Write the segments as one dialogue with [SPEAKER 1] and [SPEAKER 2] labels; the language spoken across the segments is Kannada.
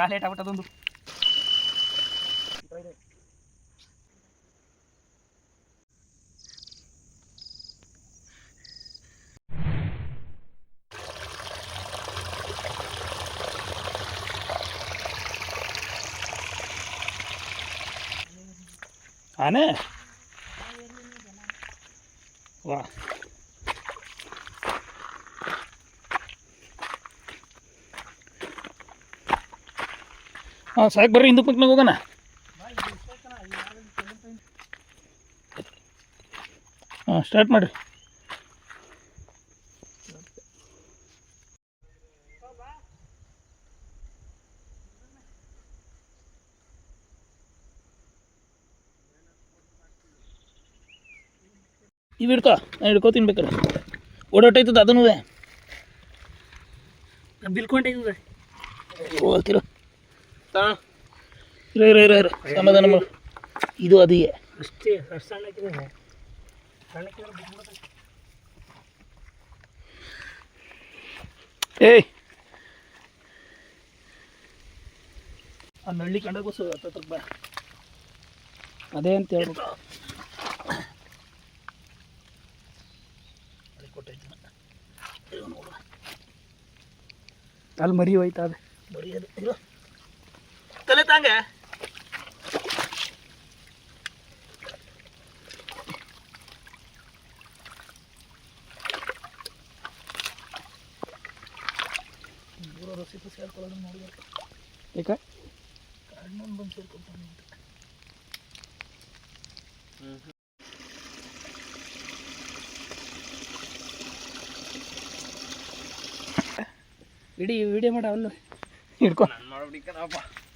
[SPEAKER 1] ಕಾಲೇಟ್ ಆಗ್ಬಿಟ್ಟದೊಂದು ಆನೆ ವಾ ಹಾಂ ಸಾಕು ಬರ್ರಿ ಹಿಂದಕ್ಕೆ ಪಕ್ಕನಾಗ ಹೋಗೋಣ ಹಾಂ ಸ್ಟಾರ್ಟ್ ಮಾಡಿರಿ ಇವು ಹಿಡ್ಕೊ ನಾನು ಹಿಡ್ಕೋತೀನಿ ಬೇಕಾರೆ ಓಡಾಟೈತದ ಅದನ್ನೂ ಬಿಲ್ಕೊಂಡೈತದ ಓದ್ತಿರೋ ಇರೋ ಸಮಾಧಾನ ಮಾಡು ಇದು ಅದೇ ಅಷ್ಟೇ ಸಣ್ಣಕ್ಕಿದೆ ಏಯ್ ಆ ನಳ್ಳಿ ಕಂಡಗೋಸು ಹತ್ತತ್ರ ಬಾ ಅದೇ ಅಂತ ಹೇಳ್ಬೇಕು ಅಲ್ಲಿ ಮರಿ ಹೋಯ್ತಾ ಅದೇ ಮರಿ ಅದು ಇರೋ ತಲೆ ತಾಂಗೆ ರಸಿ ಸೇರ್ಕೊಳ್ಳೋದು ನೋಡ್ಬೇಕು ಯಾಕೆ ಕಾರಣೊಂದು ಬಂದು ಸೇರ್ಕೊಳ್ತಾನೆ ಅಂತ ಇಡೀ ವಿಡಿಯೋ ಮಾಡ ಅವನು ಹಿಡ್ಕೊ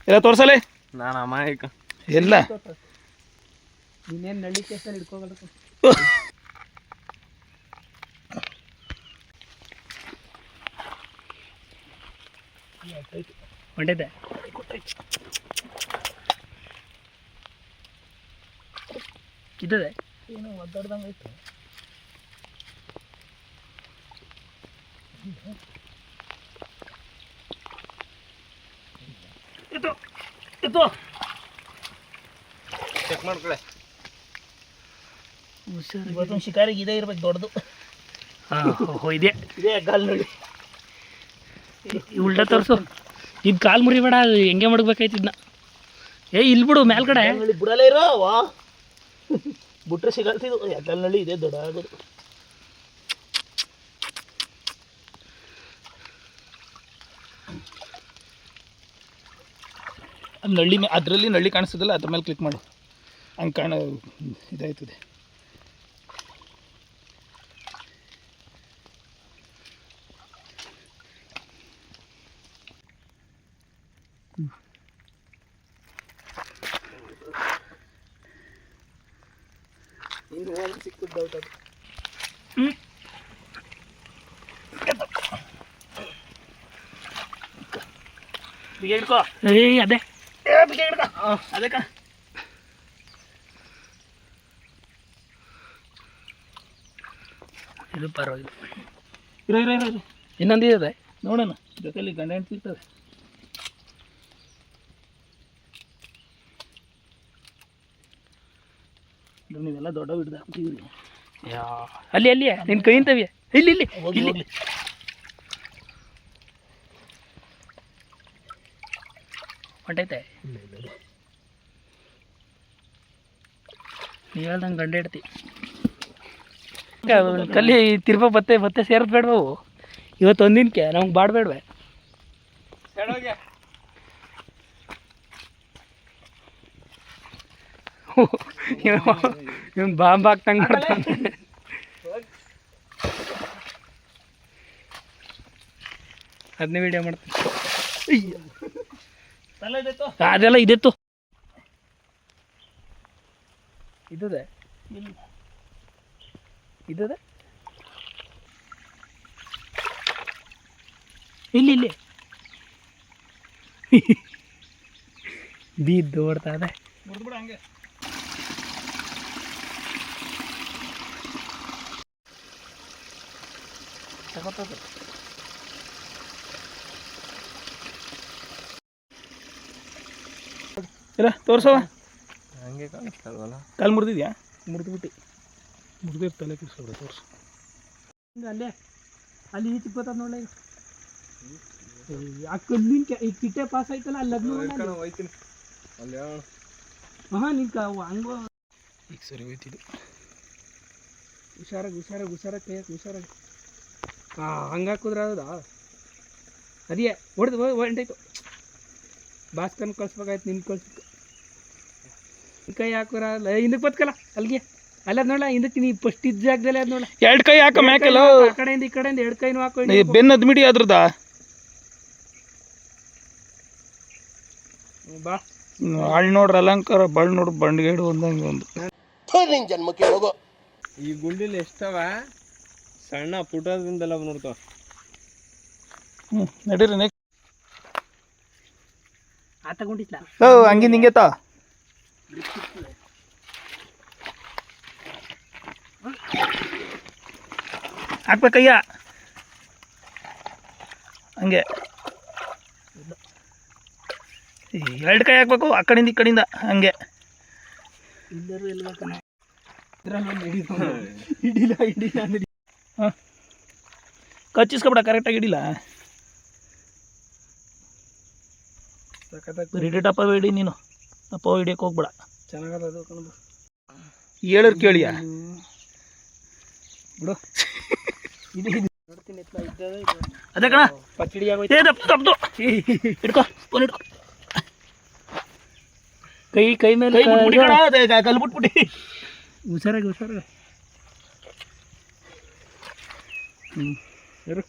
[SPEAKER 1] ಎಲ್ಲ ತೋರ್ಸಲೇ ನಾನು ಅಮಾಯಕ ಎಲ್ಲ ನೀನೇನು ನಳ್ಳಿ ಕೇಸಲ್ಲಿ ಹಿಡ್ಕೋಗಲ್ಲ ಹೊಂಟೈತೆ ಇದ್ದದೆ ಏನು ಒದ್ದಾಡ್ದಂಗೆ ಐತೆ ಚೆಕ್ ಮಾಡ್ಕೊಳ್ಳೆ ಇವತ್ತೊಂದು ಶಿಕಾರಿಗೆ ಇದೇ ಇರ್ಬೇಕು ದೊಡ್ಡದು ಹಾಂ ಇದೆ ಕಾಲು ನೋಡಿ ಉಲ್ಟಾ ತೋರಿಸು ಇದು ಕಾಲು ಮುರಿಬೇಡ ಹೆಂಗೆ ಮಡಗ್ಬೇಕಾಯ್ತು ಇದನ್ನ ಇಲ್ಲಿ ಬಿಡು ಮೇಲ್ಗಡೆ ಬಿಡಲೇ ಇರೋ ವಾ ಬಿಟ್ರೆ ಸಿಗಲ್ತಿದ್ದು ಯಾಕಲ್ಲಿ ಇದೆ ದೊಡ್ಡ ಆಗೋದು ನಳ್ಳಿ ಅದರಲ್ಲಿ ನಳ್ಳಿ ಕಾಣಿಸ್ತದಲ್ಲ ಅದ್ರ ಮೇಲೆ ಕ್ಲಿಕ್ ಮಾಡು ಹಂಗೆ ಇದಾಯ್ತದೆ ಸಿಕ್ಕದ ಡೌಟ್ ಅದು ಹಿಡ್ಕೋ ಅದೇ ಅದಕ್ಕ ಇದು ಪರವಾಗಿಲ್ಲ ಇರೋ ಇನ್ನೊಂದು ಇದೆ ನೋಡೋಣ ಜೊತೆಲಿ ಗಂಡ ಹೆಂಡ್ತಿ ಸಿಗ್ತದೆ ನೀವೆಲ್ಲ ದೊಡ್ಡ ಹಿಡ್ದು ಹಾಕ್ತಿದ್ದೀರಿ ಅಲ್ಲಿ ನಿನ್ನ ಕೈಯಿಂತವ್ಯ ಇಲ್ಲಿ ಹೋಗಿ ಹೊಂಟೈತೆ ನೀವು ಹೇಳ್ದಂಗೆ ಗಂಡ ಇಡ್ತಿ ಕಲ್ಲಿ ತಿರ್ಪ ಬತ್ತೆ ಸೇರೋದು ಬೇಡವು ಇವತ್ತು ಒಂದಿನಕ್ಕೆ ನಮ್ಗೆ ಬಾಡ್ಬೇಡ್ವೆ ಇವನು ಬಾಂಬ್ ಹಾಕ್ತಂಗೆ ಮಾಡ್ತಾನೆ ಅದನ್ನೇ ವಿಡಿಯೋ ಮಾಡ್ತಾನೆ ಅದೆಲ್ಲ ಇದೆತ್ತು ಇದ್ದದೆ ಇಲ್ಲಿ ಬಿದ್ದು ಓಡ್ತಾ ಇದೆ ಹಂಗೆ ತಗೋತದೆ ಇಲ್ಲ ತೋರ್ಸವ.
[SPEAKER 2] ಹಂಗೆ ಕಾಣಿಸ್ತಲ್ವಲ್ಲ.
[SPEAKER 1] ಕಾಲು ಮುರಿದಿದ್ಯಾ? ಮುರಿದಿರ್ತಲ್ಲ ಕಿಸ್ಕೊಬಿಡ ತೋರ್ಸು. ಅಲ್ಲೇ ಅಲ್ಲಿ ಈಚೆ ಬರ್ತದ ನೋಡ್ಲ ಆ ಕಲ್ಲಿನ ಈ ಕಿಟ್ಟೆ ಪಾಸ್ ಆಯ್ತಲ್ಲ ಅಲ್ಲಿ ಅದು
[SPEAKER 2] ಹೋಯ್ತೀನಿ ಅಲ್ಲಿ
[SPEAKER 1] ಹಾಂ ನಿಂಕ ಹಂಗ ಈಗ ಸರಿ ಹೋಯ್ತಿದ್ದು. ಹುಷಾರಾಗಿ ಕೈಯಾಗ ಹಾಂ ಹಂಗೆ ಹಾಕಿದ್ರೆ ಅದಾ ಅದೇ ಹೊಡೆದು ಹೊಂಟಾಯ್ತು. ಭಾಸ್ಕರ್ನ ಕಳ್ಸ್ಬೇಕಾಯ್ತು, ನಿನ್ನ ಕಳ್ಸಿತ್ತು. ಕೈ ಹಾಕೋರ ಹಿಂದಕ್ಕೆ ಬತ್ಕಲ್ಲ ಅಲ್ಲಿಗೆ ಅಲ್ಲದ ನೋಡ ಹಿಂದಕ್ಕೆ ನೀ ಫಸ್ಟ್ ಇದ್ದ ಜಾಗದಲ್ಲೇ ಅದು ನೋಡ. ಎರಡು ಕೈ ಹಾಕ ಮ್ಯಾಕಲ್ಲ ಆ ಕಡೆಯಿಂದ ಈ ಕಡೆಯಿಂದ ಎರಡು ಕೈನೂ ಹಾಕೊಂಡು ಬೆನ್ನ ಅದ್ಮಿಡಿ ಅದ್ರದ ಬಾ. ಹಾಳು ನೋಡ್ರಿ ಅಲಂಕಾರ, ಬಳ್ಳಿ ನೋಡ್ರಿ ಬಂಡ್ಗೇಡು ಒಂದಂಗೆ ಒಂದು ನಿನ್ನ ಜನ್ಮಕ್ಕೆ ಹೋಗೋ.
[SPEAKER 2] ಈ ಗುಂಡಿಲಿ ಎಷ್ಟವ ಸಣ್ಣ ಪುಟದಿಂದೆಲ್ಲ ನೋಡ್ತಾವ.
[SPEAKER 1] ನಡೀರಿ ನೆಕ್ಸ್ಟ್
[SPEAKER 3] ಆ ತಗೊಂಡಿತ್ಲ
[SPEAKER 1] ಹಂಗಿಂದ ಹಿಂಗೆ ತಾ ಹಾಕ್ಬೇಕಯ್ಯ ಹಂಗೆ. ಎರಡು ಕೈ ಹಾಕ್ಬೇಕು ಆ ಕಡೆಯಿಂದ ಈ ಕಡೆಯಿಂದ ಹಂಗೆ.
[SPEAKER 3] ಇಲ್ಲರೂ ಎಲ್ಬೇಕನ
[SPEAKER 1] ಹಾಂ ಕಚ್ಚಿಸ್ಕೊಬಿಡ ಕರೆಕ್ಟಾಗಿ ಹಿಡಿಲ್ಲ. ರಿಡೇಟ್ ಅಪ್ಪ ಹಿಡಿ ನೀನು, ಅಪ್ಪ ಹಿಡಿಯಕ್ಕೆ ಹೋಗ್ಬೇಡ.
[SPEAKER 3] ಚೆನ್ನಾಗದ ಅದು ಕಣದು.
[SPEAKER 1] ಹೇಳೋರು ಕೇಳಿಯ
[SPEAKER 3] ಬಿಡು. ಇದು ನೋಡ್ತೀನಿ ಇದ್ದದ
[SPEAKER 1] ಅದೇ ಕಣ
[SPEAKER 3] ಪಚ್ಚಡಿ ಆಗೋಯ್ತು.
[SPEAKER 1] ತಪ್ಪು ಹಿಡ್ಕೊ ಫೋನ್ ಹಿಡ್ಕೊ.
[SPEAKER 3] ಕೈ ಮೇಲೆ
[SPEAKER 1] ಕಲ್ಲು ಬಿಟ್ಬಿಟ್ಟು
[SPEAKER 3] ಹುಷಾರಾಗಿ
[SPEAKER 1] ಇರು.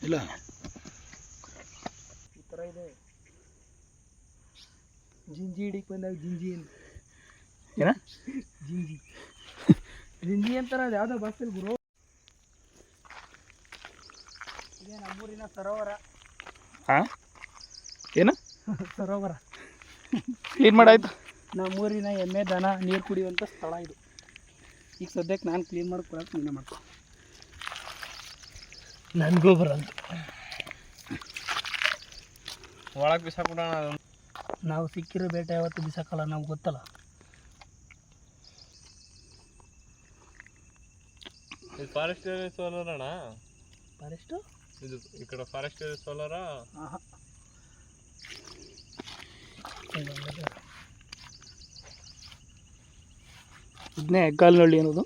[SPEAKER 1] ಇಲ್ಲ
[SPEAKER 3] ಈ ಥರ ಇದೆ. ಜಿಂಜಿ ಹಿಡಿಕ್ ಬಂದಾಗ ಜಿಂಜಿ
[SPEAKER 1] ಏನ
[SPEAKER 3] ಜಿಂಜಿ ಅಂತಾರ. ಅದು ಯಾವುದೋ ಬಸ್ಸಲ್ಲಿ ಗುರು. ಇದೇ ನಮ್ಮೂರಿನ ಸರೋವರ.
[SPEAKER 1] ಹಾಂ ಏನು
[SPEAKER 3] ಸರೋವರ
[SPEAKER 1] ಕ್ಲೀನ್ ಮಾಡಾಯ್ತು.
[SPEAKER 3] ನಮ್ಮೂರಿನ ಎಮ್ಮೆ ದನ ನೀರು ಕುಡಿಯುವಂಥ ಸ್ಥಳ ಇದು. ಈಗ ಸದ್ಯಕ್ಕೆ ನಾನು ಕ್ಲೀನ್ ಮಾಡಿ ಕೊಡೋಕೆ ನೀನೇ ಮಾಡ್ಕೊ.
[SPEAKER 1] ನನಗೂ ಬರಲ್ಲ.
[SPEAKER 2] ಒಳಗೆ ಬಿಸಾಕ್ಬಿಡೋಣ.
[SPEAKER 3] ನಾವು ಸಿಕ್ಕಿರೋ ಬೇಟೆ ಯಾವತ್ತು ಬಿಸಾಕಲ್ಲ, ನಮ್ಗೆ ಗೊತ್ತಲ್ಲ.
[SPEAKER 2] ಇದು ಫಾರೆಸ್ಟ್ ಸೋಲಾರ ಅಣ್ಣ.
[SPEAKER 3] ಫಾರೆಸ್ಟು
[SPEAKER 2] ಇದು ಈ ಕಡೆ ಫಾರೆಸ್ಟ್ ಸೋಲಾರ.
[SPEAKER 3] ಹಾಂ
[SPEAKER 1] ಇದನ್ನೇ ಹೆಗ್ಗಾಲ್ನಳ್ಳಿ ಅನ್ನೋದು.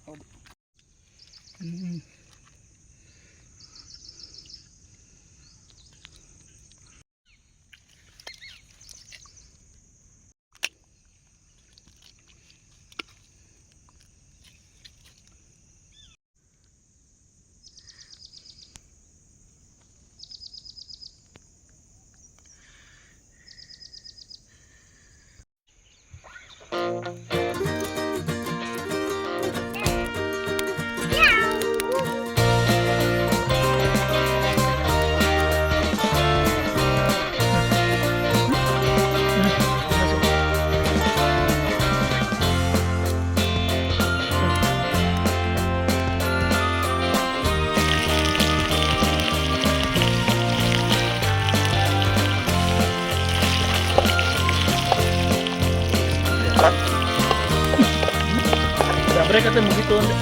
[SPEAKER 3] ಹೌದು.
[SPEAKER 1] ರಬ್ಬರೆ ಕತೆ ಮುಗೀತು ಅಂದ್ರೆ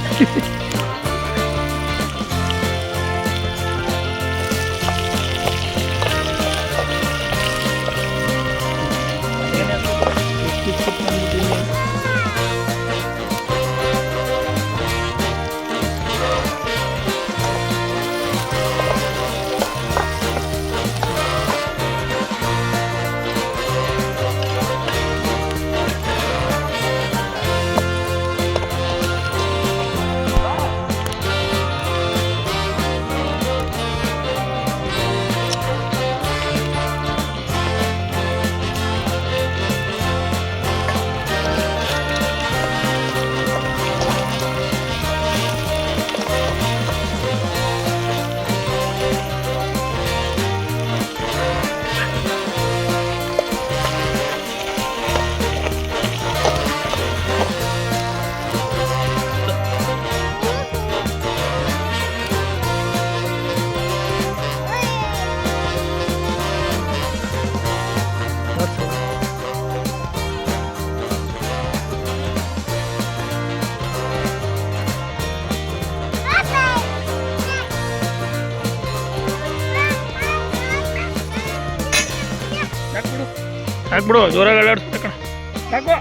[SPEAKER 1] ಹಾಕ್ಬಿಡು ಜೋರಾಗಿ ಅಲ್ಲಾಡಿಸ್ಬೇಕ ಸಾಕು